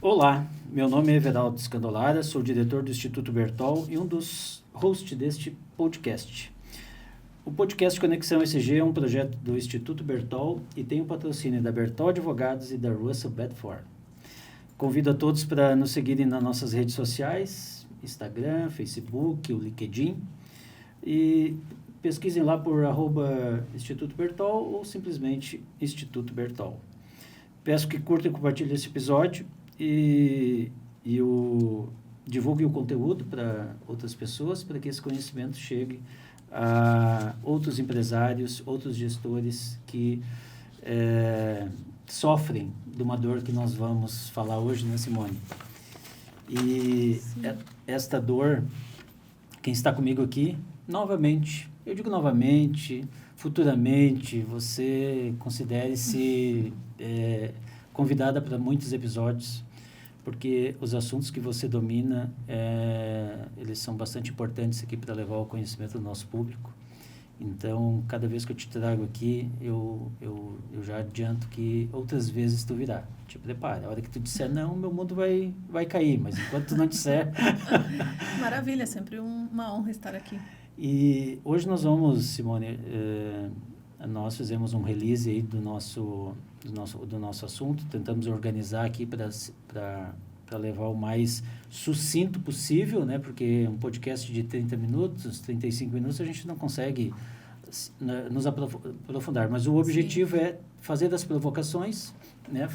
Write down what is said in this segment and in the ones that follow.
Olá, meu nome é Everaldo Scandolara, sou diretor do Instituto Bertol e um dos hosts deste podcast. O podcast Conexão ESG é um projeto do Instituto Bertol e tem o patrocínio da Bertol Advogados e da Russell Bedford. Convido a todos para nos seguirem nas nossas redes sociais, Instagram, Facebook, o LinkedIn, e pesquisem lá por @Instituto Bertol ou simplesmente Instituto Bertol. Peço que curtam e compartilhem esse episódio e divulguem o conteúdo para outras pessoas, para que esse conhecimento chegue a outros empresários, outros gestores que sofrem de uma dor que nós vamos falar hoje, né, Simone? E esta dor, quem está comigo aqui, novamente, eu digo novamente, futuramente, você considere-se convidada para muitos episódios, porque os assuntos que você domina, eles são bastante importantes aqui para levar o conhecimento do nosso público. Então, cada vez que eu te trago aqui, eu já adianto que outras vezes tu virá. Te prepara. A hora que tu disser não, meu mundo vai cair, mas enquanto tu não disser... Maravilha, sempre uma honra estar aqui. E hoje nós vamos, Simone, nós fizemos um release aí do nosso assunto, tentamos organizar aqui para levar o mais sucinto possível, né? Porque um podcast de 30 minutos, 35 minutos, a gente não consegue nos aprofundar. Mas o objetivo é fazer as provocações, né?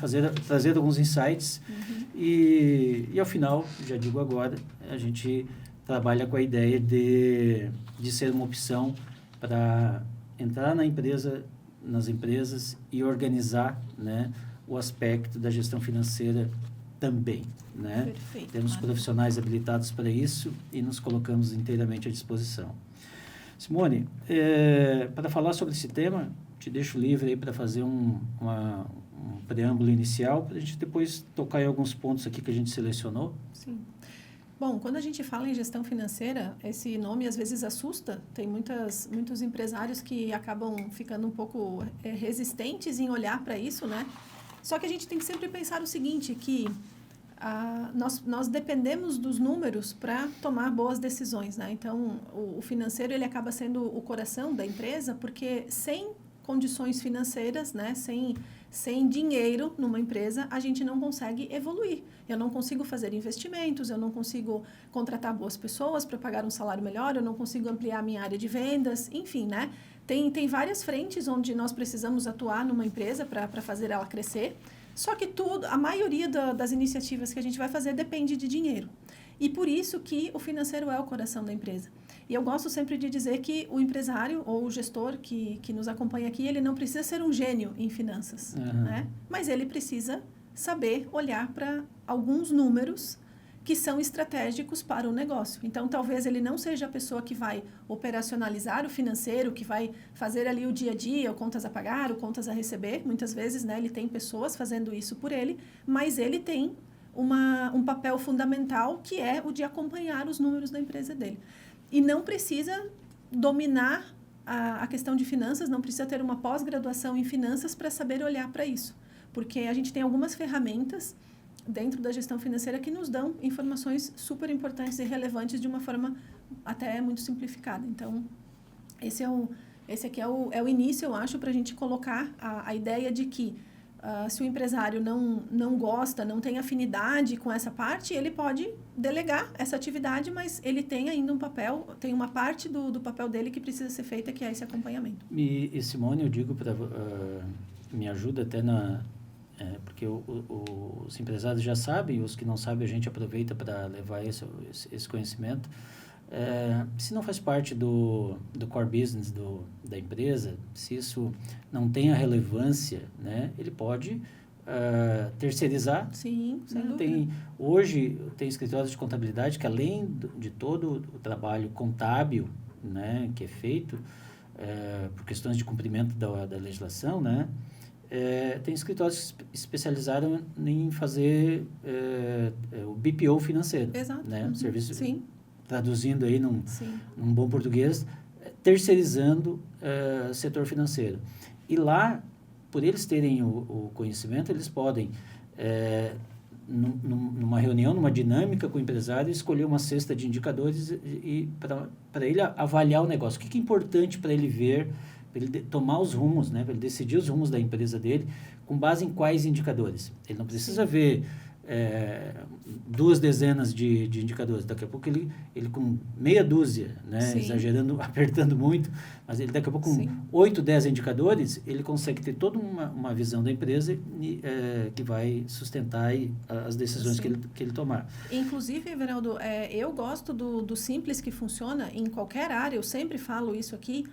Trazer alguns insights e ao final, já digo agora, a gente trabalha com a ideia de ser uma opção para entrar nas empresas e organizar, né, o aspecto da gestão financeira também, né? Perfeito, temos profissionais habilitados para isso e nos colocamos inteiramente à disposição. Simone, para falar sobre esse tema, te deixo livre aí para fazer um preâmbulo inicial, para a gente depois tocar em alguns pontos aqui que a gente selecionou. Sim. Bom, quando a gente fala em gestão financeira, esse nome às vezes assusta. Tem muitos empresários que acabam ficando um pouco resistentes em olhar para isso, né? Só que a gente tem que sempre pensar o seguinte, que nós dependemos dos números para tomar boas decisões, né? Então, o financeiro ele acaba sendo o coração da empresa, porque sem condições financeiras, né? Sem dinheiro numa empresa, a gente não consegue evoluir. Eu não consigo fazer investimentos, eu não consigo contratar boas pessoas para pagar um salário melhor, eu não consigo ampliar minha área de vendas, enfim, né? Tem várias frentes onde nós precisamos atuar numa empresa para fazer ela crescer, só que a maioria das iniciativas que a gente vai fazer depende de dinheiro. E por isso que o financeiro é o coração da empresa. E eu gosto sempre de dizer que o empresário ou o gestor que nos acompanha aqui, ele não precisa ser um gênio em finanças, né? Mas ele precisa saber olhar para alguns números que são estratégicos para o negócio. Então, talvez ele não seja a pessoa que vai operacionalizar o financeiro, que vai fazer ali o dia a dia, o contas a pagar, o contas a receber. Muitas vezes, né, ele tem pessoas fazendo isso por ele, mas ele tem um papel fundamental que é o de acompanhar os números da empresa dele. E não precisa dominar a questão de finanças, não precisa ter uma pós-graduação em finanças para saber olhar para isso. Porque a gente tem algumas ferramentas dentro da gestão financeira que nos dão informações super importantes e relevantes de uma forma até muito simplificada. Então, esse aqui é o início, eu acho, para a gente colocar a ideia de que se o empresário não gosta, não tem afinidade com essa parte, ele pode delegar essa atividade, mas ele tem ainda um papel, tem uma parte do papel dele que precisa ser feita, que é esse acompanhamento. E Simone, eu digo me ajuda até porque os empresários já sabem, os que não sabem a gente aproveita para levar esse conhecimento. Se não faz parte do core business da empresa, se isso não tem a relevância, né, ele pode terceirizar. Sim, sem dúvida. Hoje tem escritórios de contabilidade que, além de todo o trabalho contábil, né, que é feito por questões de cumprimento da legislação, né, tem escritórios especializados em fazer o BPO financeiro. Exato. Né, serviço. Sim. Traduzindo aí num bom português, terceirizando setor financeiro. E lá, por eles terem o conhecimento, eles podem numa reunião, numa dinâmica com o empresário, escolher uma cesta de indicadores para ele avaliar o negócio. O que é importante para ele ver, para ele tomar os rumos, né? Para ele decidir os rumos da empresa dele, com base em quais indicadores. Ele não precisa ver 2 dezenas de indicadores. Daqui a pouco ele com meia dúzia, né? Exagerando, apertando muito, mas ele daqui a pouco com 8, 10 indicadores, ele consegue ter toda uma visão da empresa que vai sustentar as decisões que ele tomar. Inclusive, Everaldo, eu gosto do simples que funciona em qualquer área, eu sempre falo isso aqui,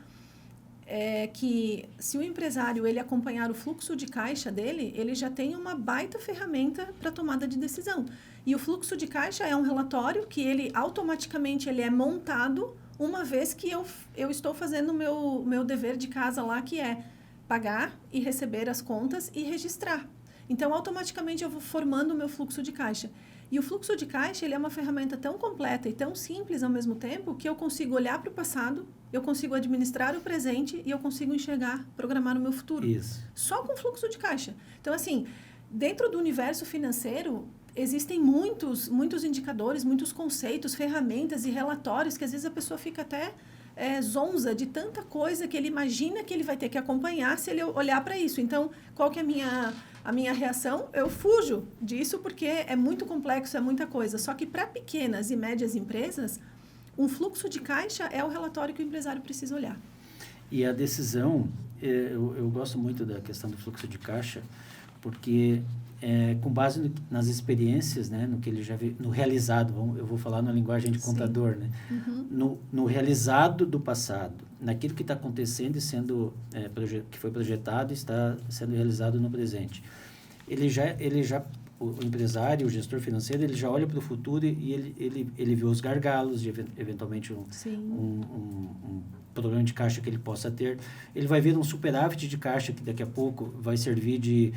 que se o empresário ele acompanhar o fluxo de caixa dele, ele já tem uma baita ferramenta para tomada de decisão. E o fluxo de caixa é um relatório que ele automaticamente ele é montado uma vez que eu estou fazendo o meu dever de casa lá, que é pagar e receber as contas e registrar. Então, automaticamente eu vou formando o meu fluxo de caixa. E o fluxo de caixa ele é uma ferramenta tão completa e tão simples ao mesmo tempo que eu consigo olhar para o passado, eu consigo administrar o presente e eu consigo enxergar, programar o meu futuro. Isso. Só com fluxo de caixa. Então, assim, dentro do universo financeiro, existem muitos indicadores, muitos conceitos, ferramentas e relatórios que às vezes a pessoa fica até zonza de tanta coisa que ele imagina que ele vai ter que acompanhar se ele olhar para isso. Então, qual que é a minha reação? Eu fujo disso porque é muito complexo, é muita coisa. Só que para pequenas e médias empresas, um fluxo de caixa é o relatório que o empresário precisa olhar. E a decisão, eu gosto muito da questão do fluxo de caixa, porque com base nas experiências, né, no que ele já viu, no realizado, eu vou falar na linguagem de contador, né, no realizado do passado, naquilo que está acontecendo e que foi projetado e está sendo realizado no presente. O empresário, o gestor financeiro, ele já olha para o futuro e ele vê os gargalos, de eventualmente um problema de caixa que ele possa ter. Ele vai ver um superávit de caixa que daqui a pouco vai servir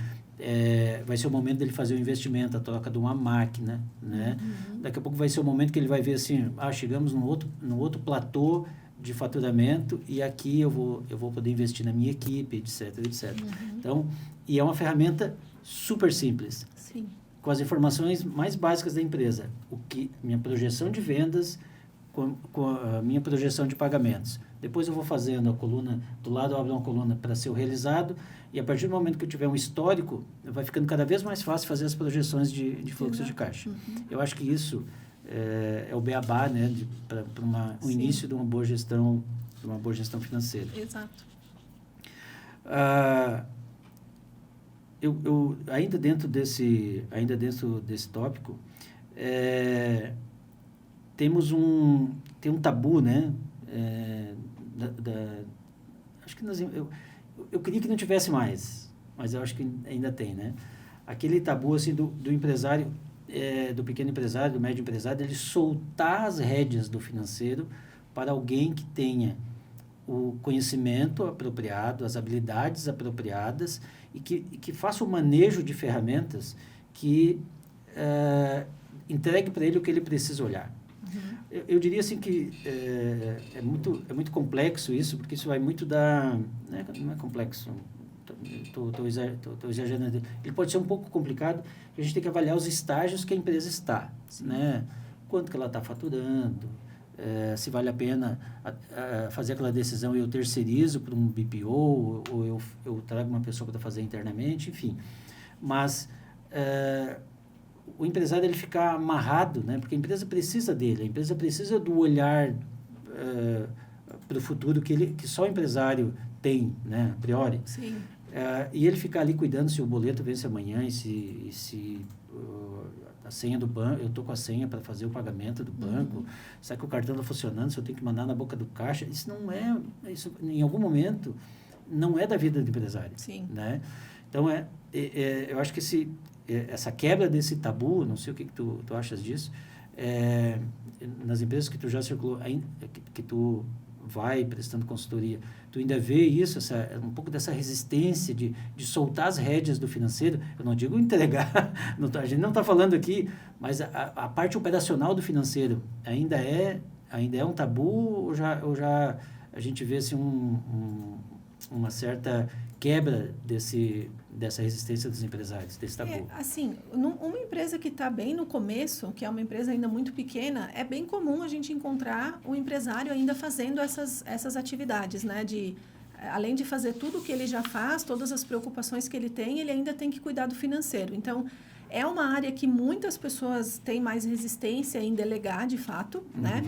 vai ser o momento dele fazer o investimento, a troca de uma máquina, né? Daqui a pouco vai ser o momento que ele vai ver assim, chegamos no outro platô de faturamento e aqui eu vou poder investir na minha equipe, etc, etc. Então, e é uma ferramenta super simples. Sim. Com as informações mais básicas da empresa, minha projeção de vendas, com a minha projeção de pagamentos. Depois eu vou fazendo a coluna, do lado eu abro uma coluna para ser o realizado, e a partir do momento que eu tiver um histórico, vai ficando cada vez mais fácil fazer as projeções de fluxo de caixa. Eu acho que isso é o beabá, né, para o início de uma boa gestão financeira. Exato. Eu ainda dentro desse tópico, tem um tabu, né? Acho que eu queria que não tivesse mais, mas eu acho que ainda tem, né? Aquele tabu assim do empresário, do pequeno empresário, do médio empresário, ele soltar as rédeas do financeiro para alguém que tenha o conhecimento apropriado, as habilidades apropriadas e que faça o manejo de ferramentas que entregue para ele o que ele precisa olhar. Eu diria assim que é muito complexo isso, porque isso vai muito não é complexo, estou exagerando. Ele pode ser um pouco complicado, a gente tem que avaliar os estágios que a empresa está, né? Quanto que ela está faturando, se vale a pena fazer aquela decisão e eu terceirizo para um BPO, ou eu trago uma pessoa para fazer internamente, enfim. Mas o empresário ele ficar amarrado, né? Porque a empresa precisa dele, a empresa precisa do olhar para o futuro que só o empresário tem, né? A priori. Sim. E ele ficar ali cuidando se o boleto vence amanhã e se a senha do banco, eu estou com a senha para fazer o pagamento do banco, será que o cartão está funcionando, se eu tenho que mandar na boca do caixa, isso em algum momento não é da vida do empresário. Sim. Né? Então, eu acho que essa quebra desse tabu, não sei o que tu achas disso, nas empresas que tu já circulou, que tu vai prestando consultoria, tu ainda vê isso, um pouco dessa resistência de soltar as rédeas do financeiro. Eu não digo entregar, a gente não está falando aqui, mas a parte operacional do financeiro ainda é um tabu ou já a gente vê assim, uma certa quebra dessa resistência dos empresários, desse tabu? Assim, uma empresa que está bem no começo, que é uma empresa ainda muito pequena, é bem comum a gente encontrar o empresário ainda fazendo essas atividades, né? Além de fazer tudo o que ele já faz, todas as preocupações que ele tem, ele ainda tem que cuidar do financeiro. Então, é uma área que muitas pessoas têm mais resistência em delegar, de fato, né?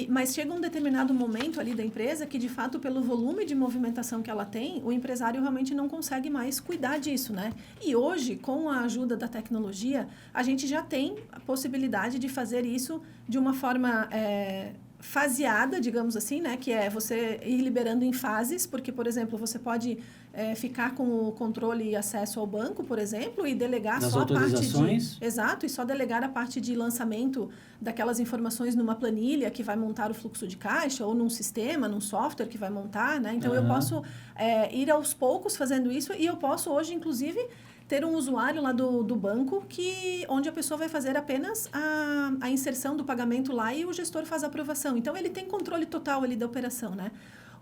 Mas chega um determinado momento ali da empresa que, de fato, pelo volume de movimentação que ela tem, o empresário realmente não consegue mais cuidar disso, né? E hoje, com a ajuda da tecnologia, a gente já tem a possibilidade de fazer isso de uma forma faseada, digamos assim, né? Que é você ir liberando em fases, porque, por exemplo, você pode ficar com o controle e acesso ao banco, por exemplo, e delegar das só a parte autorizações. Exato, e só delegar a parte de lançamento daquelas informações numa planilha que vai montar o fluxo de caixa, ou num sistema, num software que vai montar, né? Então, eu posso ir aos poucos fazendo isso, e eu posso hoje, inclusive, ter um usuário lá do banco onde a pessoa vai fazer apenas a inserção do pagamento lá e o gestor faz a aprovação. Então, ele tem controle total ali da operação, né?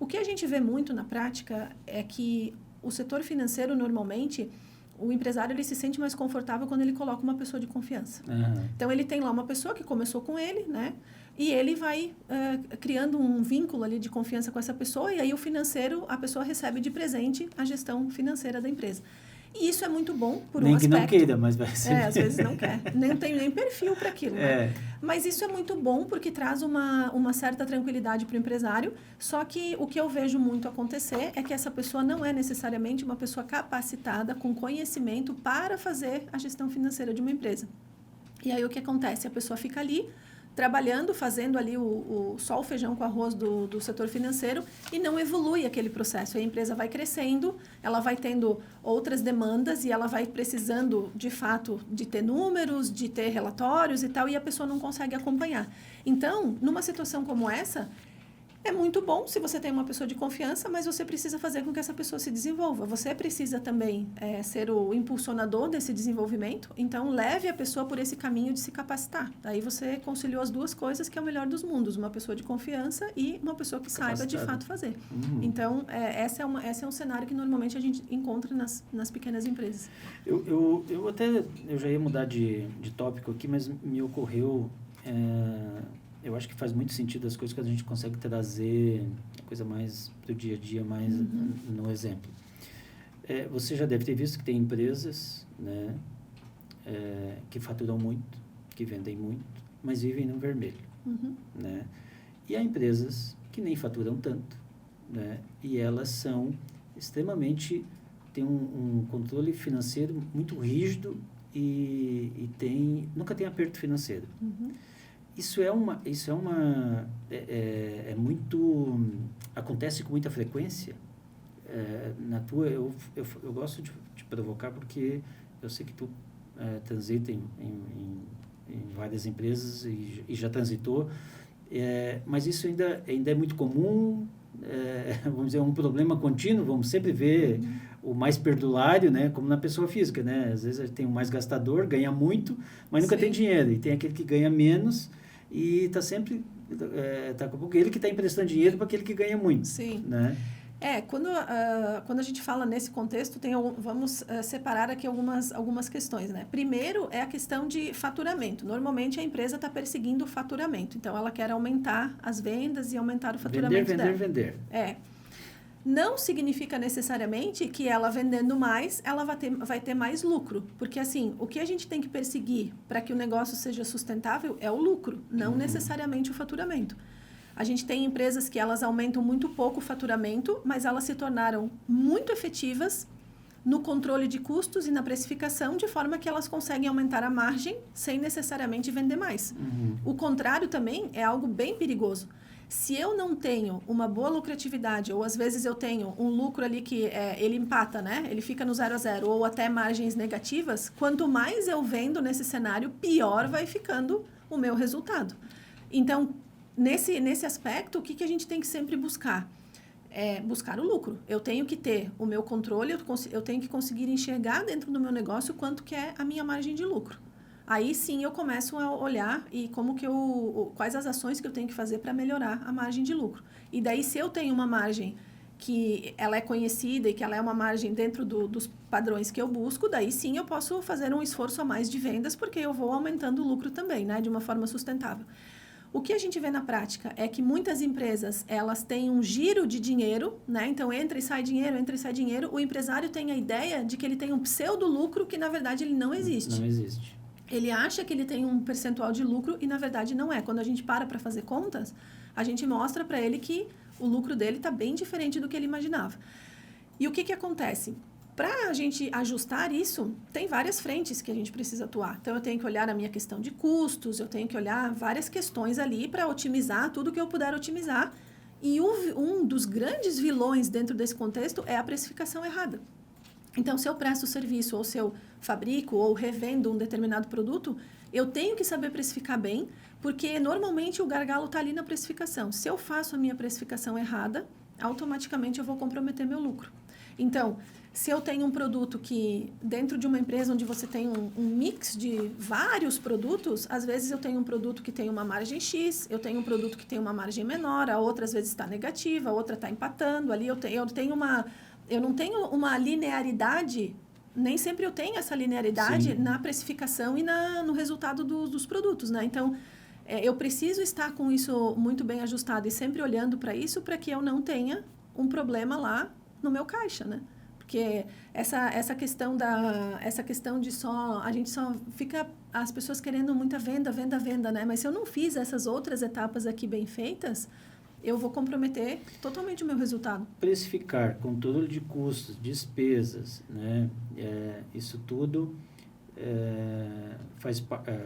O que a gente vê muito na prática é que o setor financeiro, normalmente, o empresário ele se sente mais confortável quando ele coloca uma pessoa de confiança. Então, ele tem lá uma pessoa que começou com ele, né? E ele vai criando um vínculo ali de confiança com essa pessoa, e aí o financeiro, a pessoa recebe de presente a gestão financeira da empresa. E isso é muito bom por um aspecto. Nem que não queira, mas vai ser. Às vezes não quer. Nem tem nem perfil para aquilo. Né? Mas isso é muito bom porque traz uma certa tranquilidade para o empresário. Só que o que eu vejo muito acontecer é que essa pessoa não é necessariamente uma pessoa capacitada, com conhecimento para fazer a gestão financeira de uma empresa. E aí o que acontece? A pessoa fica ali trabalhando, fazendo ali só o feijão com arroz do setor financeiro e não evolui aquele processo. A empresa vai crescendo, ela vai tendo outras demandas e ela vai precisando, de fato, de ter números, de ter relatórios e tal, e a pessoa não consegue acompanhar. Então, numa situação como essa, é muito bom se você tem uma pessoa de confiança, mas você precisa fazer com que essa pessoa se desenvolva. Você precisa também ser o impulsionador desse desenvolvimento. Então, leve a pessoa por esse caminho de se capacitar. Daí você conciliou as duas coisas, que é o melhor dos mundos. Uma pessoa de confiança e uma pessoa que saiba, de fato, fazer. Então, esse é um cenário que normalmente a gente encontra nas pequenas empresas. Eu já ia mudar de tópico aqui, mas me ocorreu... eu acho que faz muito sentido as coisas que a gente consegue trazer a coisa mais para o dia a dia, mais no exemplo. Você já deve ter visto que tem empresas, né, que faturam muito, que vendem muito, mas vivem no vermelho. Né? E há empresas que nem faturam tanto, né, e elas são extremamente... têm um controle financeiro muito rígido e nunca tem aperto financeiro. Isso é muito... acontece com muita frequência. Eu gosto de te provocar porque eu sei que tu transita em várias empresas e já transitou, mas isso ainda é muito comum, vamos dizer, um problema contínuo. Vamos sempre ver o mais perdulário, né, como na pessoa física, né? Às vezes tem o mais gastador, ganha muito, mas nunca tem dinheiro, e tem aquele que ganha menos e está sempre ele que está emprestando dinheiro para aquele que ganha muito. Sim. Né? Quando a gente fala nesse contexto, vamos separar aqui algumas questões, né? Primeiro é a questão de faturamento. Normalmente a empresa está perseguindo o faturamento, então ela quer aumentar as vendas e aumentar o faturamento dela. Vender. Não significa necessariamente que ela vendendo mais, ela vai ter mais lucro. Porque, assim, o que a gente tem que perseguir para que o negócio seja sustentável é o lucro, não necessariamente o faturamento. A gente tem empresas que elas aumentam muito pouco o faturamento, mas elas se tornaram muito efetivas no controle de custos e na precificação, de forma que elas conseguem aumentar a margem sem necessariamente vender mais. O contrário também é algo bem perigoso. Se eu não tenho uma boa lucratividade, ou às vezes eu tenho um lucro ali que ele empata, né? Ele fica no 0 a 0, ou até margens negativas, quanto mais eu vendo nesse cenário, pior vai ficando o meu resultado. Então, nesse aspecto, o que a gente tem que sempre buscar? Buscar o lucro. Eu tenho que ter o meu controle, eu tenho que conseguir enxergar dentro do meu negócio quanto que é a minha margem de lucro. Aí sim eu começo a olhar e quais as ações que eu tenho que fazer para melhorar a margem de lucro. E daí, se eu tenho uma margem que ela é conhecida e que ela é uma margem dentro dos padrões que eu busco, daí sim eu posso fazer um esforço a mais de vendas, porque eu vou aumentando o lucro também, né, de uma forma sustentável. O que a gente vê na prática é que muitas empresas, elas têm um giro de dinheiro, né? Então, entra e sai dinheiro. O empresário tem a ideia de que ele tem um pseudo-lucro que, na verdade, ele não existe. Não existe. Ele acha que ele tem um percentual de lucro e, na verdade, não é. Quando a gente para fazer contas, a gente mostra para ele que o lucro dele está bem diferente do que ele imaginava. E o que acontece? Para a gente ajustar isso, tem várias frentes que a gente precisa atuar. Então, eu tenho que olhar a minha questão de custos, eu tenho que olhar várias questões ali para otimizar tudo que eu puder otimizar. E um dos grandes vilões dentro desse contexto é a precificação errada. Então, se eu presto serviço, ou se eu fabrico ou revendo um determinado produto, eu tenho que saber precificar bem, porque normalmente o gargalo está ali na precificação. Se eu faço a minha precificação errada, automaticamente eu vou comprometer meu lucro. Então, se eu tenho um produto que, dentro de uma empresa onde você tem um mix de vários produtos, às vezes eu tenho um produto que tem uma margem X, eu tenho um produto que tem uma margem menor, a outra às vezes está negativa, a outra está empatando, ali eu não tenho uma linearidade, nem sempre eu tenho essa linearidade Sim. na precificação e no resultado dos produtos, né? Então, eu preciso estar com isso muito bem ajustado e sempre olhando para isso para que eu não tenha um problema lá no meu caixa, né? Porque essa questão de a gente só fica, as pessoas querendo muita venda, né? Mas se eu não fiz essas outras etapas aqui bem feitas, eu vou comprometer totalmente o meu resultado. Precificar, controle de custos, despesas, né? Isso tudo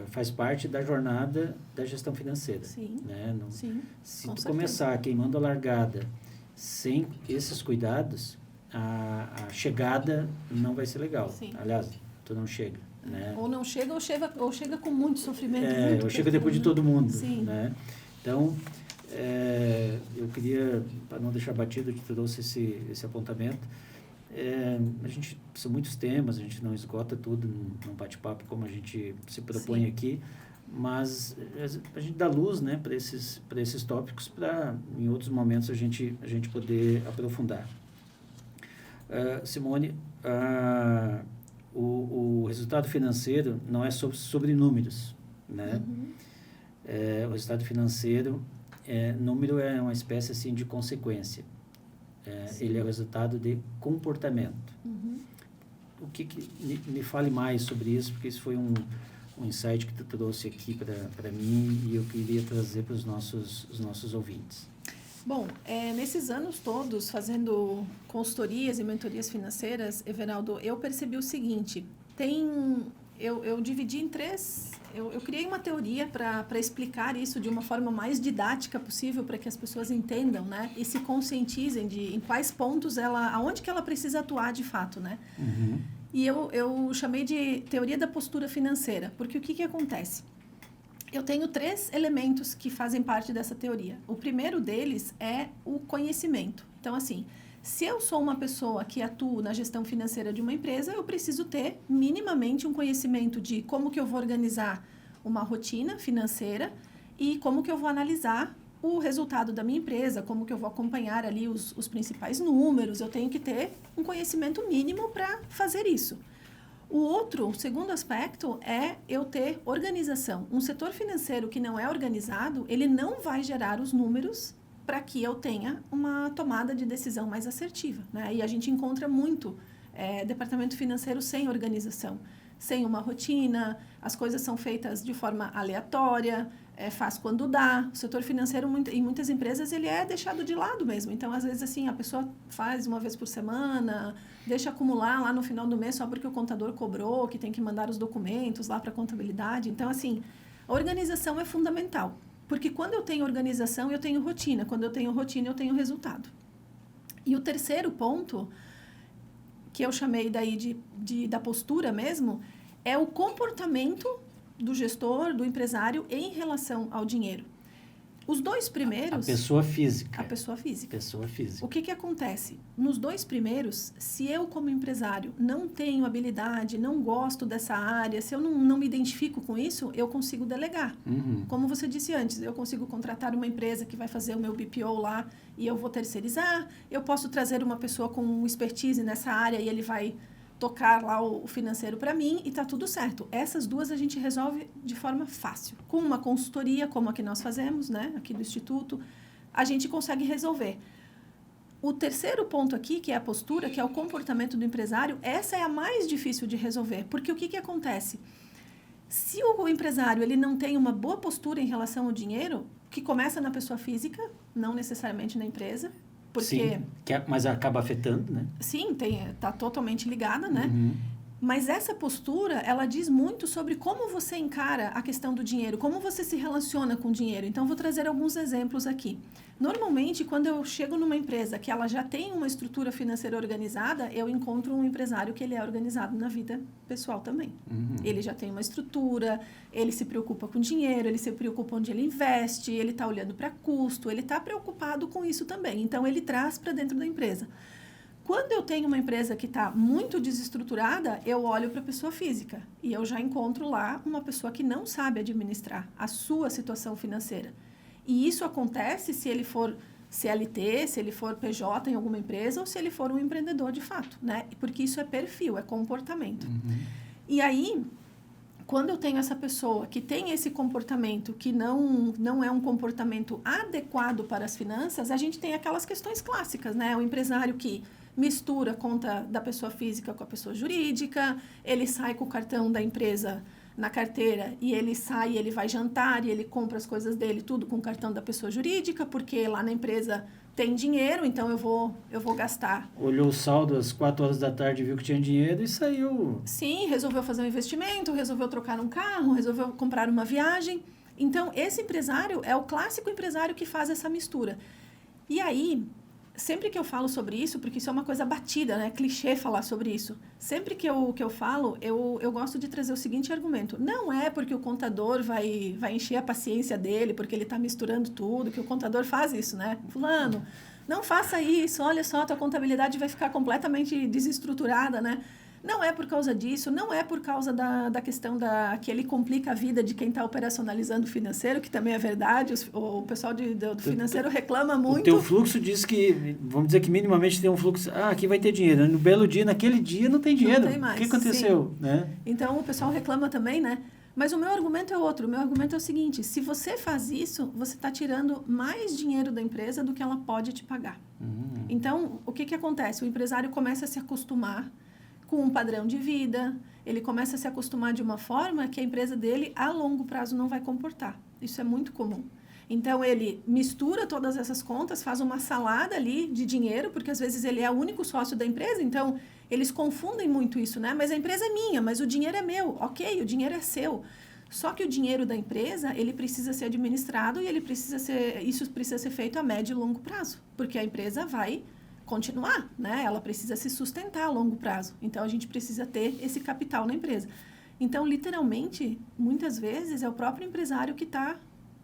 faz parte da jornada da gestão financeira. Sim, né? sim, se com tu certeza. começar queimando a largada sem esses cuidados, a chegada não vai ser legal. Sim. Aliás, tu não chega. Né? Ou não chega, ou chega com muito sofrimento. Ou chega depois de todo mundo. Sim. Né? Então, eu queria, para não deixar batido, te trouxe esse apontamento. A gente, são muitos temas, a gente não esgota tudo num bate-papo como a gente se propõe Sim. aqui, mas a gente dá luz, né, para esses tópicos, para em outros momentos a gente poder aprofundar. Simone, o resultado financeiro não é sobre números, né? Uhum. O resultado financeiro, número é uma espécie assim de consequência. Ele é o resultado de comportamento. Uhum. O que me fale mais sobre isso, porque isso foi um insight que tu trouxe aqui para mim e eu queria trazer para os nossos ouvintes. Bom, nesses anos todos, fazendo consultorias e mentorias financeiras, Everaldo, eu percebi o seguinte, eu dividi em três, eu criei uma teoria para explicar isso de uma forma mais didática possível para que as pessoas entendam, né? E se conscientizem em quais pontos aonde que ela precisa atuar de fato, né? Uhum. E eu chamei de teoria da postura financeira, porque o que acontece? Eu tenho 3 elementos que fazem parte dessa teoria. O primeiro deles é o conhecimento. Então, assim, se eu sou uma pessoa que atuo na gestão financeira de uma empresa, eu preciso ter minimamente um conhecimento de como que eu vou organizar uma rotina financeira e como que eu vou analisar o resultado da minha empresa, como que eu vou acompanhar ali os principais números. Eu tenho que ter um conhecimento mínimo para fazer isso. O segundo aspecto é eu ter organização. Um setor financeiro que não é organizado, ele não vai gerar os números para que eu tenha uma tomada de decisão mais assertiva, né? E a gente encontra muito departamento financeiro sem organização, sem uma rotina, as coisas são feitas de forma aleatória, faz quando dá. O setor financeiro, em muitas empresas, ele é deixado de lado mesmo. Então, às vezes, assim, a pessoa faz uma vez por semana, deixa acumular lá no final do mês só porque o contador cobrou, que tem que mandar os documentos lá para a contabilidade. Então, assim, a organização é fundamental. Porque quando eu tenho organização, eu tenho rotina. Quando eu tenho rotina, eu tenho resultado. E o terceiro ponto, que eu chamei daí da postura mesmo, é o comportamento do gestor, do empresário, em relação ao dinheiro. Os 2 primeiros... A pessoa física. A pessoa física. Pessoa física. O que acontece? Nos 2 primeiros, se eu, como empresário, não tenho habilidade, não gosto dessa área, se eu não me identifico com isso, eu consigo delegar. Como você disse antes, eu consigo contratar uma empresa que vai fazer o meu BPO lá e eu vou terceirizar. Eu posso trazer uma pessoa com expertise nessa área e ele vai tocar lá o financeiro para mim e tá tudo certo. Essas 2 a gente resolve de forma fácil. Com uma consultoria, como a que nós fazemos, né, aqui do Instituto, a gente consegue resolver. O terceiro ponto aqui, que é a postura, que é o comportamento do empresário, essa é a mais difícil de resolver. Porque o que acontece? Se o empresário ele não tem uma boa postura em relação ao dinheiro, que começa na pessoa física, não necessariamente na empresa, porque... Sim, mas acaba afetando, né? Sim, tá totalmente ligada, né? Mas essa postura, ela diz muito sobre como você encara a questão do dinheiro, como você se relaciona com o dinheiro. Então, vou trazer alguns exemplos aqui. Normalmente, quando eu chego numa empresa que ela já tem uma estrutura financeira organizada, eu encontro um empresário que ele é organizado na vida pessoal também. Ele já tem uma estrutura, ele se preocupa com dinheiro, ele se preocupa onde ele investe, ele está olhando para custo, ele está preocupado com isso também. Então, ele traz para dentro da empresa. Quando eu tenho uma empresa que está muito desestruturada, eu olho para a pessoa física e eu já encontro lá uma pessoa que não sabe administrar a sua situação financeira. E isso acontece se ele for CLT, se ele for PJ em alguma empresa ou se ele for um empreendedor de fato, né? Porque isso é perfil, é comportamento. E aí, quando eu tenho essa pessoa que tem esse comportamento que não é um comportamento adequado para as finanças, a gente tem aquelas questões clássicas, né? O empresário que mistura a conta da pessoa física com a pessoa jurídica, ele sai com o cartão da empresa na carteira e ele sai, ele vai jantar e ele compra as coisas dele tudo com o cartão da pessoa jurídica, porque lá na empresa tem dinheiro, então eu vou gastar. Olhou o saldo às 4 horas da tarde, viu que tinha dinheiro e saiu. Sim, resolveu fazer um investimento, resolveu trocar um carro, resolveu comprar uma viagem. Então, esse empresário é o clássico empresário que faz essa mistura. E aí, sempre que eu falo sobre isso, porque isso é uma coisa batida, né? Clichê falar sobre isso. Sempre que eu falo, eu gosto de trazer o seguinte argumento. Não é porque o contador vai encher a paciência dele, porque ele está misturando tudo, que o contador faz isso, né? Fulano, não faça isso, olha só, tua contabilidade vai ficar completamente desestruturada, né? Não é por causa disso, não é por causa da questão que ele complica a vida de quem está operacionalizando o financeiro, que também é verdade, o pessoal do financeiro reclama muito. O teu fluxo diz que, vamos dizer que minimamente tem um fluxo, aqui vai ter dinheiro, no belo dia, naquele dia não tem dinheiro. Não tem mais. O que aconteceu? Né? Então, o pessoal reclama também, né? Mas o meu argumento é outro. O meu argumento é o seguinte, se você faz isso, você está tirando mais dinheiro da empresa do que ela pode te pagar. Então, o que acontece? O empresário começa a se acostumar com um padrão de vida, ele começa a se acostumar de uma forma que a empresa dele, a longo prazo, não vai comportar. Isso é muito comum. Então, ele mistura todas essas contas, faz uma salada ali de dinheiro, porque às vezes ele é o único sócio da empresa, então eles confundem muito isso, né? Mas a empresa é minha, mas o dinheiro é meu. Ok, o dinheiro é seu. Só que o dinheiro da empresa, ele precisa ser administrado e isso precisa ser feito a médio e longo prazo, porque a empresa vai continuar, né? Ela precisa se sustentar a longo prazo. Então, a gente precisa ter esse capital na empresa. Então, literalmente, muitas vezes, é o próprio empresário que está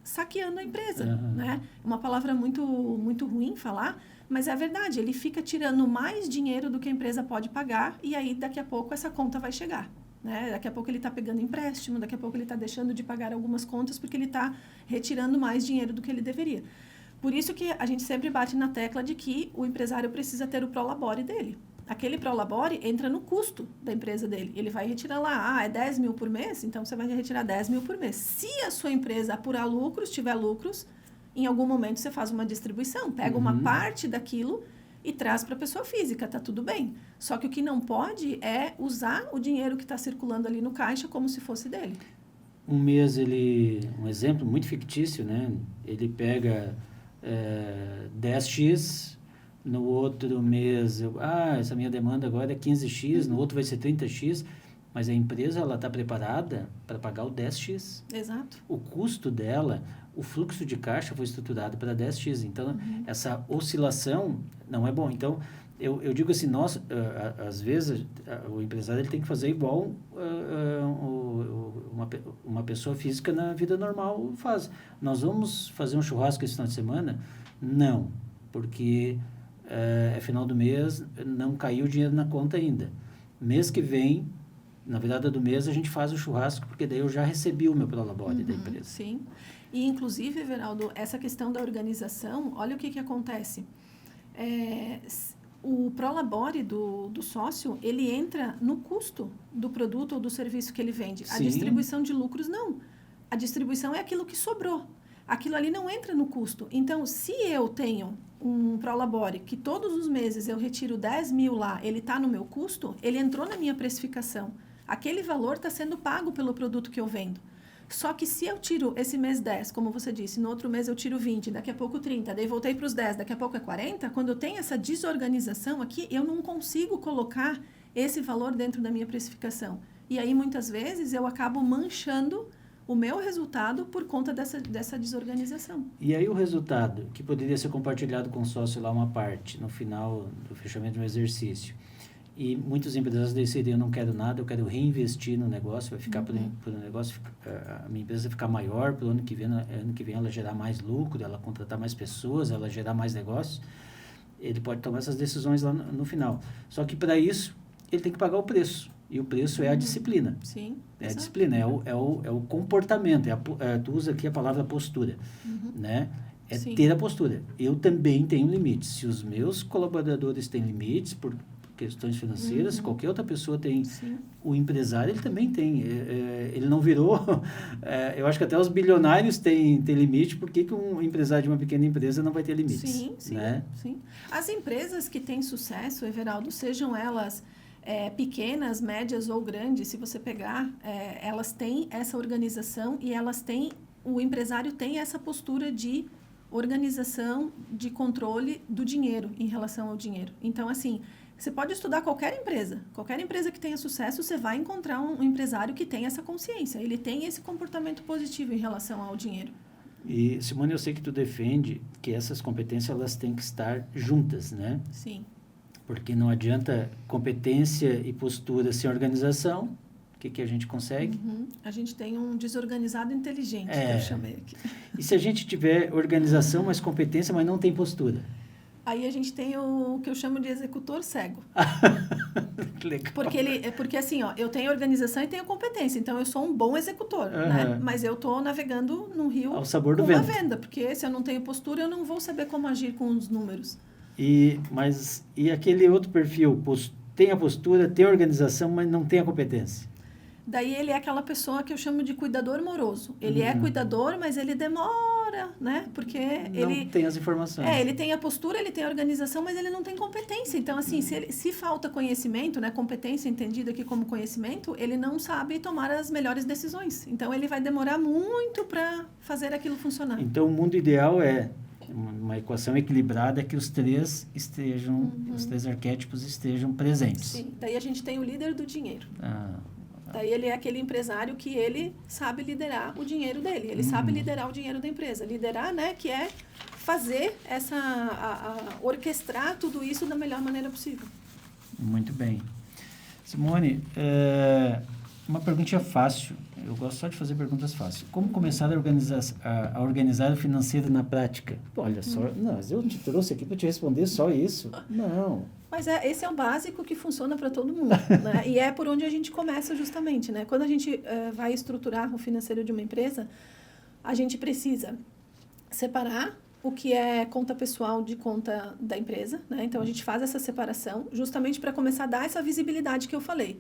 saqueando a empresa, né? Uma palavra muito, muito ruim falar, mas é verdade. Ele fica tirando mais dinheiro do que a empresa pode pagar e aí, daqui a pouco, essa conta vai chegar. Né? Daqui a pouco ele está pegando empréstimo, daqui a pouco ele está deixando de pagar algumas contas porque ele está retirando mais dinheiro do que ele deveria. Por isso que a gente sempre bate na tecla de que o empresário precisa ter o prolabore dele. Aquele prolabore entra no custo da empresa dele. Ele vai retirar lá, é 10 mil por mês, então você vai retirar 10 mil por mês. Se a sua empresa apurar lucros, tiver lucros, em algum momento você faz uma distribuição, pega uma parte daquilo e traz para a pessoa física, tá tudo bem. Só que o que não pode é usar o dinheiro que está circulando ali no caixa como se fosse dele. Um mês um exemplo muito fictício, né? Ele pega 10x, no outro mês, essa minha demanda agora é 15x, no outro vai ser 30x, mas a empresa ela está preparada para pagar o 10x. Exato. O custo dela, o fluxo de caixa foi estruturado para 10x, então essa oscilação não é bom. Então, eu digo assim, às vezes o empresário ele tem que fazer igual o uma pessoa física na vida normal faz. Nós vamos fazer um churrasco esse final de semana? Não, porque é final do mês, não caiu o dinheiro na conta ainda. Mês que vem, na virada do mês, a gente faz o churrasco, porque daí eu já recebi o meu prolabore da empresa. Sim. E, inclusive, Everaldo, essa questão da organização, olha o que acontece. O prolabore do sócio, ele entra no custo do produto ou do serviço que ele vende. Sim. A distribuição de lucros, não. A distribuição é aquilo que sobrou. Aquilo ali não entra no custo. Então, se eu tenho um prolabore que todos os meses eu retiro 10 mil lá, ele está no meu custo, ele entrou na minha precificação. Aquele valor está sendo pago pelo produto que eu vendo. Só que se eu tiro esse mês 10, como você disse, no outro mês eu tiro 20, daqui a pouco 30, daí voltei para os 10, daqui a pouco é 40, quando eu tenho essa desorganização aqui, eu não consigo colocar esse valor dentro da minha precificação. E aí, muitas vezes, eu acabo manchando o meu resultado por conta dessa desorganização. E aí o resultado, que poderia ser compartilhado com o sócio lá uma parte, no final do fechamento do exercício, e muitos empresários decidem, eu não quero nada, eu quero reinvestir no negócio, vai ficar por um negócio, a minha empresa vai ficar maior, para o ano que vem ela gerar mais lucro, ela contratar mais pessoas, ela gerar mais negócios, ele pode tomar essas decisões lá no final. Só que para isso, ele tem que pagar o preço. E o preço é a disciplina. Sim. É a disciplina, é o comportamento. Tu usa aqui a palavra postura, né? É Sim. ter a postura. Eu também tenho limites. Se os meus colaboradores têm limites por questões financeiras, qualquer outra pessoa tem. Sim. O empresário, ele também tem. Ele não virou... eu acho que até os bilionários têm limite. Por que um empresário de uma pequena empresa não vai ter limites? Sim, né? Sim. As empresas que têm sucesso, Everaldo, sejam elas pequenas, médias ou grandes, se você pegar, elas têm essa organização e o empresário tem essa postura de organização, de controle do dinheiro em relação ao dinheiro. Então, assim, você pode estudar qualquer empresa que tenha sucesso, você vai encontrar um empresário que tem essa consciência, ele tem esse comportamento positivo em relação ao dinheiro. E, Simone, eu sei que tu defende que essas competências elas têm que estar juntas, né? Sim. Porque não adianta competência e postura sem organização. O que a gente consegue? A gente tem um desorganizado inteligente, que eu chamei aqui. E se a gente tiver organização, mas competência, mas não tem postura? Aí a gente tem o que eu chamo de executor cego. Que legal. Porque assim, eu tenho organização e tenho competência, então eu sou um bom executor, né? Mas eu estou navegando num rio ao sabor do com vento. uma venda, porque se eu não tenho postura, eu não vou saber como agir com os números. E aquele outro perfil, tem a postura, tem a organização, mas não tem a competência? Daí ele é aquela pessoa que eu chamo de cuidador moroso. Ele é cuidador, mas ele demora, né? Porque não tem as informações. Ele tem a postura, ele tem a organização, mas ele não tem competência. Então, assim, se falta conhecimento, né? Competência entendida aqui como conhecimento, ele não sabe tomar as melhores decisões. Então, ele vai demorar muito para fazer aquilo funcionar. Então, o mundo ideal é uma equação equilibrada que os três arquétipos estejam presentes. Sim. Daí a gente tem o líder do dinheiro. Daí ele é aquele empresário que ele sabe liderar o dinheiro dele. Ele sabe liderar o dinheiro da empresa. Liderar, né, que é fazer orquestrar tudo isso da melhor maneira possível. Muito bem. Simone, uma perguntinha fácil. Eu gosto só de fazer perguntas fáceis. Como começar a organizar o financeiro na prática? Olha só, não, mas eu te trouxe aqui para te responder só isso. Não. Mas esse é o básico que funciona para todo mundo, né? E é por onde a gente começa justamente, né? Quando a gente vai estruturar o financeiro de uma empresa, a gente precisa separar o que é conta pessoal de conta da empresa, né? Então, a gente faz essa separação justamente para começar a dar essa visibilidade que eu falei.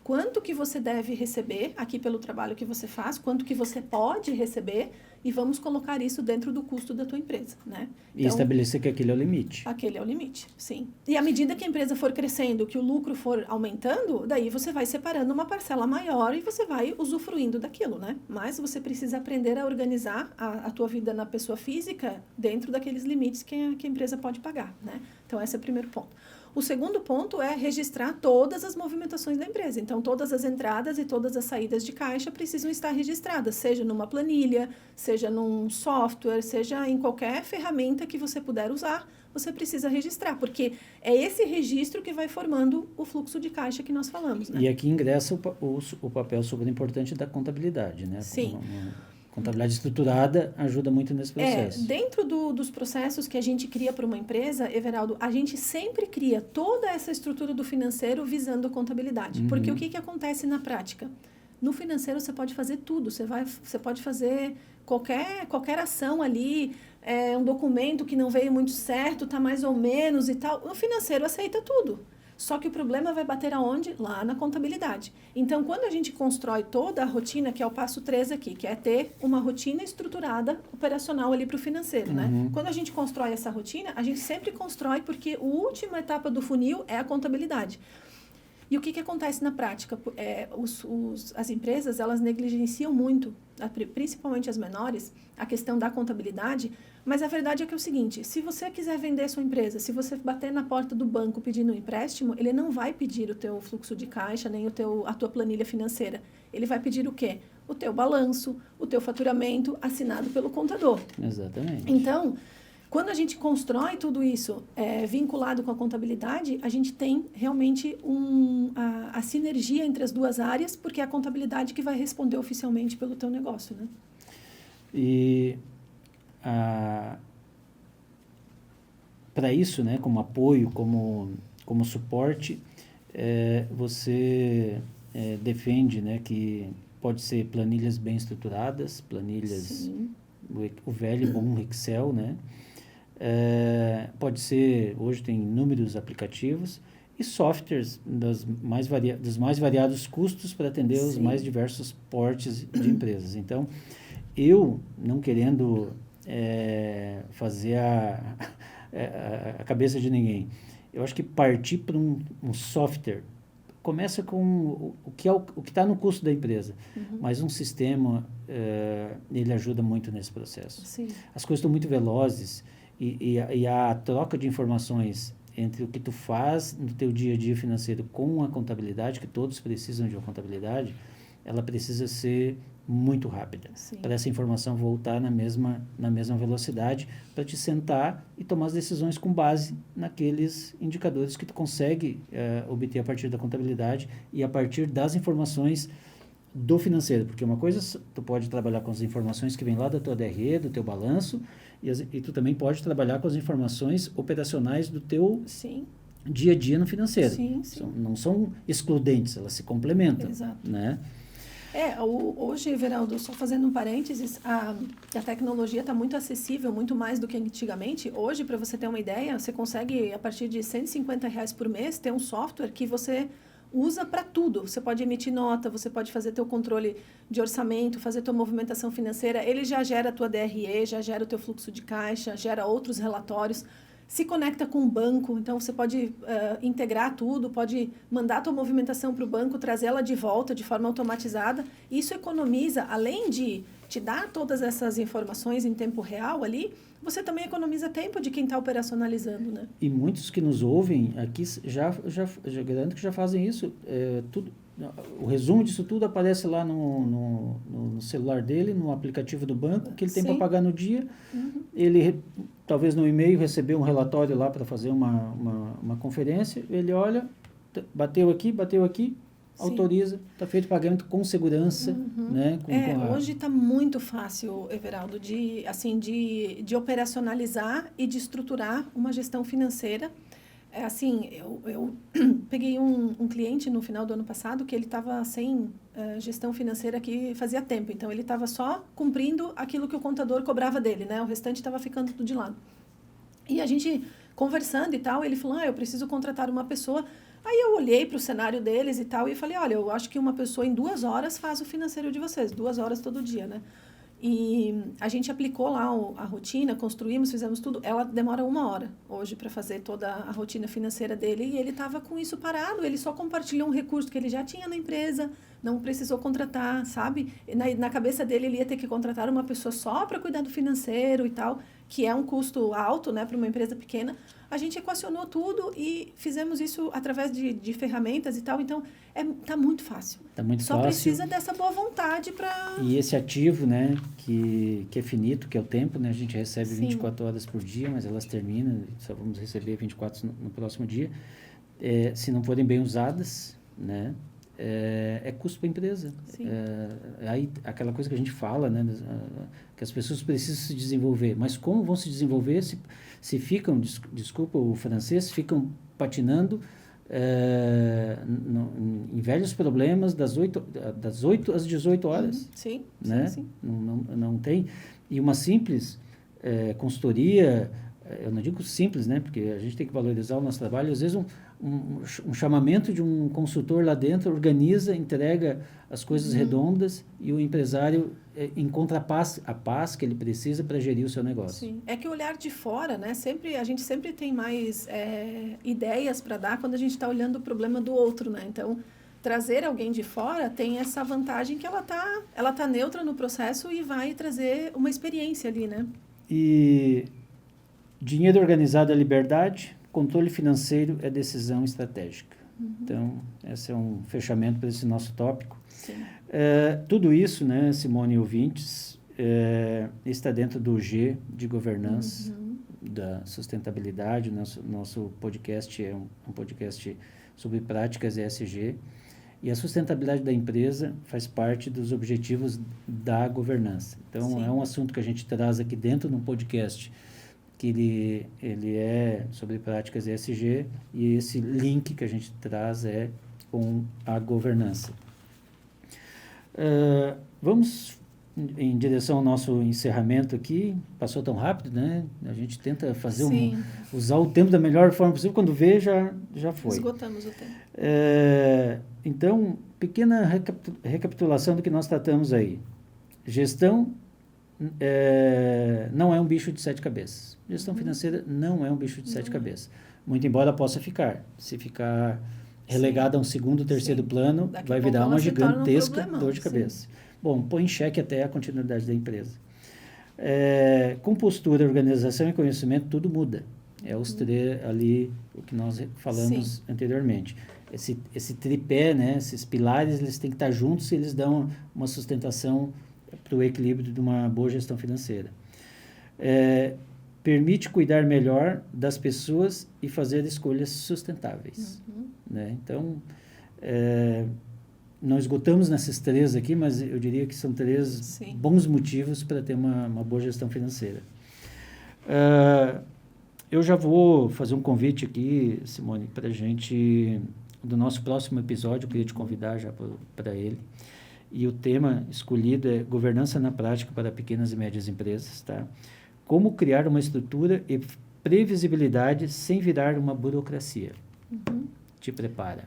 Quanto que você deve receber aqui pelo trabalho que você faz, quanto que você pode receber, e vamos colocar isso dentro do custo da tua empresa, né? Então, e estabelecer que aquele é o limite. Aquele é o limite, sim. E à medida que a empresa for crescendo, que o lucro for aumentando, daí você vai separando uma parcela maior e você vai usufruindo daquilo, né? Mas você precisa aprender a organizar a tua vida na pessoa física dentro daqueles limites que a empresa pode pagar, né? Então, esse é o primeiro ponto. O segundo ponto é registrar todas as movimentações da empresa. Então, todas as entradas e todas as saídas de caixa precisam estar registradas, seja numa planilha, seja num software, seja em qualquer ferramenta que você puder usar, você precisa registrar, porque é esse registro que vai formando o fluxo de caixa que nós falamos, né? E aqui ingressa o papel super importante da contabilidade, né? Sim. Contabilidade estruturada ajuda muito nesse processo. Dentro dos processos que a gente cria para uma empresa, Everaldo, a gente sempre cria toda essa estrutura do financeiro visando a contabilidade. Porque o que acontece na prática? No financeiro você pode fazer tudo, você pode fazer qualquer ação ali, um documento que não veio muito certo, está mais ou menos e tal. No financeiro aceita tudo. Só que o problema vai bater aonde? Lá na contabilidade. Então, quando a gente constrói toda a rotina, que é o passo 3 aqui, que é ter uma rotina estruturada, operacional ali para o financeiro, né? Quando a gente constrói essa rotina, a gente sempre constrói porque a última etapa do funil é a contabilidade. E o que acontece na prática? As empresas, elas negligenciam muito, principalmente as menores, a questão da contabilidade, mas a verdade é que é o seguinte, se você quiser vender sua empresa, se você bater na porta do banco pedindo um empréstimo, ele não vai pedir o teu fluxo de caixa, nem a tua planilha financeira. Ele vai pedir o quê? O teu balanço, o teu faturamento assinado pelo contador. Exatamente. Então, quando a gente constrói tudo isso vinculado com a contabilidade, a gente tem realmente a sinergia entre as duas áreas, porque é a contabilidade que vai responder oficialmente pelo teu negócio, né? E para isso, né, como apoio, como suporte, você defende, né, que pode ser planilhas bem estruturadas, planilhas, o velho bom Excel, né? Pode ser, hoje tem inúmeros aplicativos e softwares dos mais variados custos para atender os mais diversos portes de empresas. Então, eu, não querendo fazer a cabeça de ninguém, eu acho que partir para um software começa com o que está no custo da empresa, mas um sistema, ele ajuda muito nesse processo. Sim. As coisas estão muito velozes e a troca de informações entre o que tu faz no teu dia a dia financeiro com a contabilidade, que todos precisam de uma contabilidade, ela precisa ser muito rápida, para essa informação voltar na mesma velocidade, para te sentar e tomar as decisões com base naqueles indicadores que tu consegue obter a partir da contabilidade e a partir das informações do financeiro, porque uma coisa, tu pode trabalhar com as informações que vêm lá da tua DRE, do teu balanço, e tu também pode trabalhar com as informações operacionais do teu dia a dia no financeiro. Não são excludentes, elas se complementam. Exato. Né? Hoje, Everaldo, só fazendo um parênteses, a tecnologia está muito acessível, muito mais do que antigamente. Hoje, para você ter uma ideia, você consegue, a partir de R$150 por mês, ter um software que você usa para tudo. Você pode emitir nota, você pode fazer teu controle de orçamento, fazer tua movimentação financeira. Ele já gera a tua DRE, já gera o teu fluxo de caixa, gera outros relatórios. Se conecta com o banco, então você pode integrar tudo, pode mandar a tua movimentação para o banco, trazer ela de volta de forma automatizada. Isso economiza, além de te dar todas essas informações em tempo real ali, você também economiza tempo de quem está operacionalizando, né? E muitos que nos ouvem aqui já garanto que já fazem isso. Tudo, o resumo disso tudo aparece lá no celular dele, no aplicativo do banco, que ele tem para pagar no dia. Ele, talvez no e-mail, recebeu um relatório lá para fazer uma conferência. Ele olha, bateu aqui, autoriza, está feito o pagamento com segurança. Né? Hoje está muito fácil, Everaldo, de operacionalizar e de estruturar uma gestão financeira. Eu peguei um cliente no final do ano passado que ele estava sem gestão financeira aqui fazia tempo. Então, ele estava só cumprindo aquilo que o contador cobrava dele, né? O restante estava ficando tudo de lado. E a gente conversando e tal, ele falou, eu preciso contratar uma pessoa. Aí eu olhei para o cenário deles e tal e falei, olha, eu acho que uma pessoa em 2 horas faz o financeiro de vocês, 2 horas todo dia, né? E a gente aplicou lá a rotina, construímos, fizemos tudo. Ela demora 1 hora hoje para fazer toda a rotina financeira dele e ele estava com isso parado. Ele só compartilhou um recurso que ele já tinha na empresa, não precisou contratar, sabe? Na cabeça dele, ele ia ter que contratar uma pessoa só para cuidar do financeiro e tal. que é um custo alto, né, para uma empresa pequena, a gente equacionou tudo e fizemos isso através de ferramentas e tal. Então, tá muito fácil. Tá muito Só fácil. precisa dessa boa vontade para... E esse ativo, né, que é finito, que é o tempo, né, a gente recebe Sim. 24 horas por dia, mas elas terminam, só vamos receber 24 no próximo dia. Se não forem bem usadas, né, é custo para a empresa. Aí, aquela coisa que a gente fala, né, que as pessoas precisam se desenvolver. Mas como vão se desenvolver se ficam, desculpa o francês, ficam patinando em velhos problemas das 8 às 18 horas. Sim, né? sim. Não tem. E uma simples consultoria, eu não digo simples, né? Porque a gente tem que valorizar o nosso trabalho. Às vezes um chamamento de um consultor lá dentro organiza, entrega as coisas redondas e o empresário encontra a paz que ele precisa para gerir o seu negócio. Sim. É que o olhar de fora, né? A gente sempre tem mais ideias para dar quando a gente está olhando o problema do outro, né? Então, trazer alguém de fora tem essa vantagem que ela tá neutra no processo e vai trazer uma experiência ali, né? E dinheiro organizado é liberdade, controle financeiro é decisão estratégica. Então, esse é um fechamento para esse nosso tópico. Sim. Tudo isso, né, Simone e ouvintes, está dentro do G de governança, da sustentabilidade. Nosso podcast é um podcast sobre práticas ESG. E a sustentabilidade da empresa faz parte dos objetivos da governança. Então, Sim. é um assunto que a gente traz aqui dentro do podcast, que ele é sobre práticas ESG, e esse link que a gente traz é com a governança. Vamos em direção ao nosso encerramento aqui. Passou tão rápido, né? A gente tenta fazer usar o tempo da melhor forma possível. Quando vê, já foi. Esgotamos o tempo. Então, pequena recapitulação do que nós tratamos aí. Gestão não é um bicho de 7 cabeças. Gestão financeira não é um bicho de 7 cabeças. Muito embora possa ficar. Se ficar relegada a um segundo, terceiro plano, vai virar uma gigantesca dor de cabeça. Bom, põe em xeque até a continuidade da empresa. Com postura, organização e conhecimento, tudo muda. É os três ali, o que nós falamos anteriormente. Esse tripé, né, esses pilares, eles têm que estar juntos e eles dão uma sustentação para o equilíbrio de uma boa gestão financeira. Permite cuidar melhor das pessoas e fazer escolhas sustentáveis. Né? Então, não esgotamos nesses 3 aqui, mas eu diria que são 3 bons motivos para ter uma boa gestão financeira. Eu já vou fazer um convite aqui, Simone, para a gente, do nosso próximo episódio, eu queria te convidar já para ele. E o tema escolhido é Governança na Prática para Pequenas e Médias Empresas. Tá? Como criar uma estrutura e previsibilidade sem virar uma burocracia. Te prepara.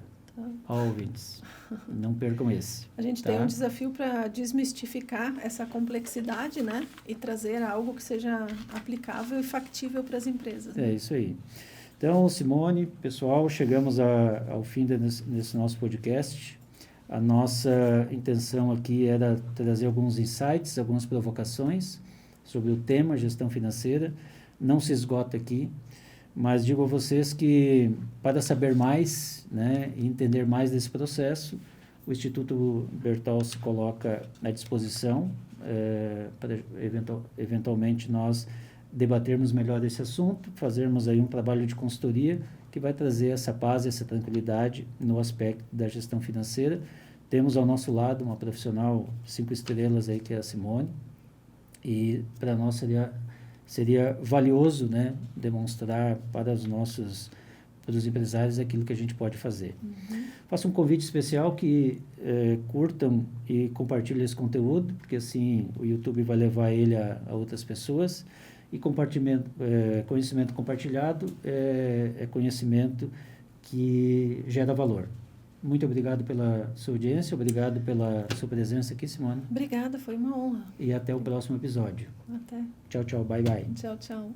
Ó, ouvintes, não percam esse. A gente tem um desafio para desmistificar essa complexidade, né? E trazer algo que seja aplicável e factível para as empresas. Né? É isso aí. Então, Simone, pessoal, chegamos ao fim desse nosso podcast. A nossa intenção aqui era trazer alguns insights, algumas provocações sobre o tema gestão financeira. Não se esgota aqui. Mas digo a vocês que, para saber mais, né, e entender mais desse processo, o Instituto Bertol se coloca à disposição para, eventualmente, nós debatermos melhor esse assunto, fazermos aí um trabalho de consultoria que vai trazer essa paz e essa tranquilidade no aspecto da gestão financeira. Temos ao nosso lado uma profissional 5 estrelas aí, que é a Simone, e para nós seria valioso, né, demonstrar para os empresários aquilo que a gente pode fazer. Faço um convite especial que curtam e compartilhem esse conteúdo, porque assim o YouTube vai levar ele a outras pessoas, e conhecimento compartilhado é conhecimento que gera valor. Muito obrigado pela sua audiência, obrigado pela sua presença aqui, Simone. Obrigada, foi uma honra. E até o próximo episódio. Até. Tchau, tchau, bye, bye. Tchau, tchau.